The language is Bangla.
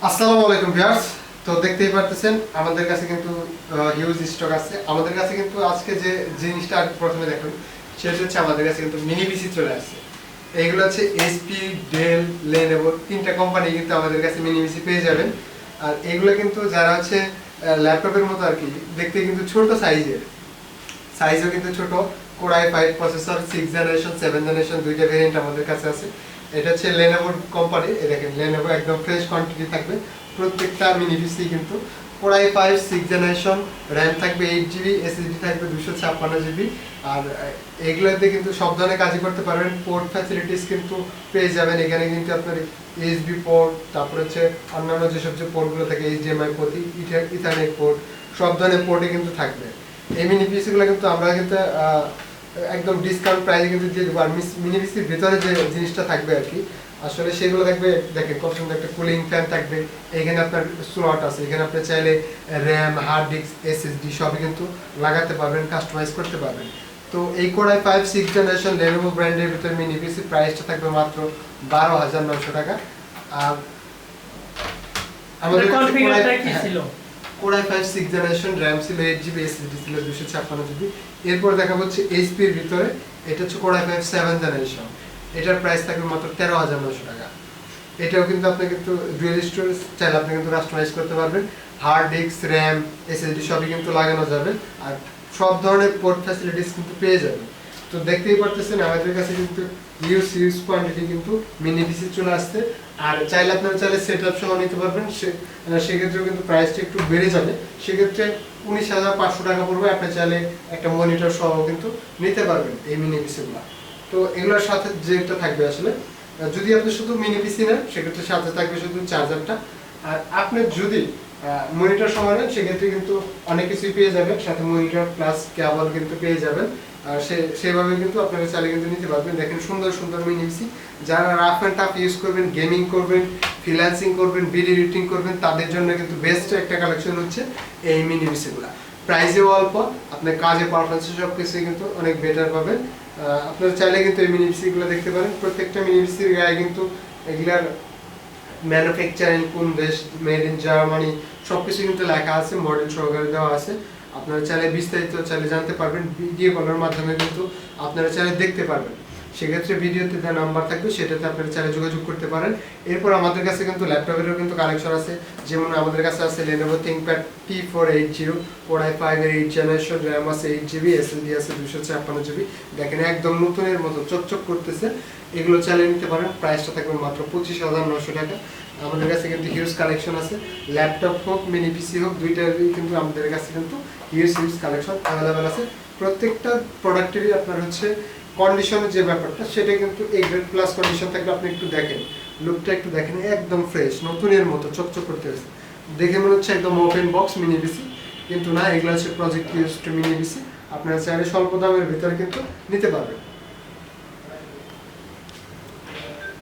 আসসালামু আলাইকুম ভিউয়ার্স। তো দেখতেই পারতেছেন আমাদের কাছে কিন্তু হিউজ স্টক আছে। আমাদের কাছে কিন্তু আজকে যে জিনিসটা প্রথমে দেখুন সেটা হচ্ছে আমাদের কাছে কিন্তু মিনি পিসি চলে আসছে। এইগুলো হচ্ছে এইচপি, ডেল, লেনোভো তিনটা কোম্পানি কিন্তু আমাদের কাছে মিনি পিসি পেয়ে যাবেন। আর এগুলো কিন্তু যারা হচ্ছে ল্যাপটপের মতো আর কি দেখতে কিন্তু ছোট সাইজও কিন্তু ছোট। Core i5 processor 6 generation 7 generation দুইটা ভেরিয়েন্ট আমাদের কাছে আছে। এটা হচ্ছে লেনোভো কোম্পানি। এই দেখেন লেনোভো একদম ফ্রেশ কোয়ান্টিটি থাকবে প্রত্যেকটা মিনি পিসি কিন্তু। কোর i5 6 জেনারেশন, র্যাম থাকবে 8GB, এসএসডি থাকবে 256GB। আর এগুলোতে কিন্তু সব ধরনের কাজই করতে পারবেন। পোর্ট ফ্যাসিলিটিস কিন্তু পেয়ে যাবেন এখানে কিন্তু আপনার ইউএসবি পোর্ট, তারপর হচ্ছে অন্যান্য যেসব যে পোর্টগুলো থাকে এইচডিএমআই পোর্ট, ইথারনেট পোর্ট, সব ধরনের পোর্টই কিন্তু থাকবে। এই মিনি পিসিগুলো কিন্তু আমরা কিন্তু একদম ডিসকাউন্ট প্রাইসে কিন্তু দিয়ে দেবো। আর মিনি পিসির ভিতরে যে জিনিসটা থাকবে আর কি আসলে সেগুলো থাকবে। দেখেন কত সুন্দর একটা কুলিং ফ্যান থাকবে। এখানে আপনার স্লট আছে, এখানে আপনি চাইলে র্যাম, হার্ড ডিস্ক, এসএসডি সবই কিন্তু লাগাতে পারবেন, কাস্টমাইজ করতে পারবেন। তো এই কোর i5 6 জেনারেশন লেনোভো ব্র্যান্ডের ভিতরে মিনি পিসি প্রাইসটা থাকবে মাত্র 12,900 টাকা। আর আমাদের কনফিগারটা কি ছিল? কোর i5 6 জেনারেশন, র্যাম ছিল 8GB, এসএসডি ছিল 256GB। এরপর দেখা হচ্ছে এইচপি এর ভিতরে এটা হচ্ছে কোর i5 7 জেনারেশন। এটার প্রাইস থাকবে মাত্র 13,900 টাকা। এটাও কিন্তু আপনি কিন্তু ডুয়াল স্টোরেজ চাইলে আপনি কিন্তু কাস্টমাইজ করতে পারবেন। হার্ড ডিস্ক, র্যাম, এসএসডি সবই কিন্তু লাগানো যাবে। আর সব ধরনের পোর্ট ফ্যাসিলিটিস কিন্তু পেয়ে যাবেন। তো দেখতেই পারতেছেন আমাদের কাছে কিন্তু হিউজ কোয়ান্টিটি কিন্তু মিনি পিসি চলে আসছে। আর চাইলে আপনারা চাইলে সেটআপ সহ নিতে পারবেন। সেক্ষেত্রেও কিন্তু প্রাইসটা একটু বেড়ে যাবে। সেক্ষেত্রে 19,500 টাকা পড়বে। আপনি চাইলে একটা মনিটর সহ কিন্তু নিতে পারবেন এই মিনি পিসিগুলো। তো এগুলোর সাথে যেটা থাকবে আসলে যদি আপনি শুধু মিনি পিসি নেন সেক্ষেত্রে সাথে থাকবে শুধু চার্জারটা। আর আপনি যদি মনিটর সহ নেন সেক্ষেত্রে কিন্তু অনেক কিছুই পেয়ে যাবেন, সাথে মনিটর প্লাস কেবল কিন্তু পেয়ে যাবেন। আর সেভাবে কিন্তু আপনারা চাইলে কিন্তু নিতে পারবেন। দেখেন সুন্দর মিনি পিসি। যারা রাফ অ্যান্ড টাফ ইউজ করবেন, গেমিং করবেন, ফ্রিল্যান্সিং করবেন, ভিডিও এডিটিং করবেন, তাদের জন্য কিন্তু বেস্ট একটা কালেকশন হচ্ছে এই মিনি পিসিগুলো। প্রাইসেও অল্প, আপনার কাজের পারফরমেন্স সব কিছুই কিন্তু অনেক বেটার পাবেন। আপনারা চাইলে কিন্তু এই মিনি পিসিগুলো দেখতে পারেন। প্রত্যেকটা মিনি পিসির গায়ে কিন্তু এগুলার ম্যানুফ্যাকচারিং কোন দেশ, মেড ইন জার্মানি সবকিছু কিন্তু লেখা আছে, মডেল সহকারে দেওয়া আছে। আপনারা চাইলে বিস্তারিত চাইলে জানতে পারবেন। ভিডিও কলের মাধ্যমে কিন্তু আপনারা চাইলে দেখতে পারবেন। সেক্ষেত্রে ভিডিওতে যে নাম্বার থাকবে সেটাতে আপনারা চাইলে যোগাযোগ করতে পারেন। এরপর আমাদের কাছে কিন্তু ল্যাপটপেরও কিন্তু কালেকশন আছে। যেমন আমাদের কাছে আছে Lenovo ThinkPad T480, core i5 এর 8 জেনারেশন, র্যাম আছে 8GB, এসএসডি আছে 256GB। দেখেন একদম নতুনের মতো চকচক করতেছে। এগুলো চাইলে নিতে পারেন। প্রাইসটা থাকবে মাত্র 25,900 টাকা। আমাদের কাছে কিন্তু হিউজ কালেকশন আছে। ল্যাপটপ হোক, মিনি পিসি হোক, দুইটারই কিন্তু আমাদের কাছে কিন্তু হিউজ কালেকশন অ্যাভেলেবেল আছে। প্রত্যেকটা প্রোডাক্টেরই আপনার হচ্ছে কন্ডিশনের যে ব্যাপারটা সেটা কিন্তু এ গ্রেড প্লাস কন্ডিশন থাকবে। আপনি একটু দেখেন, লুকটা একটু দেখেন, একদম ফ্রেশ নতুনের মতো চকচক করতে আছে। দেখে মনে হচ্ছে একদম ওপেন বক্স মিনি পিসি, কিন্তু না, এগুলো হচ্ছে প্রজেক্ট ইউজড মিনি পিসি। আপনারা চাইলে স্বল্প দামের ভিতরে কিন্তু নিতে পারবেন।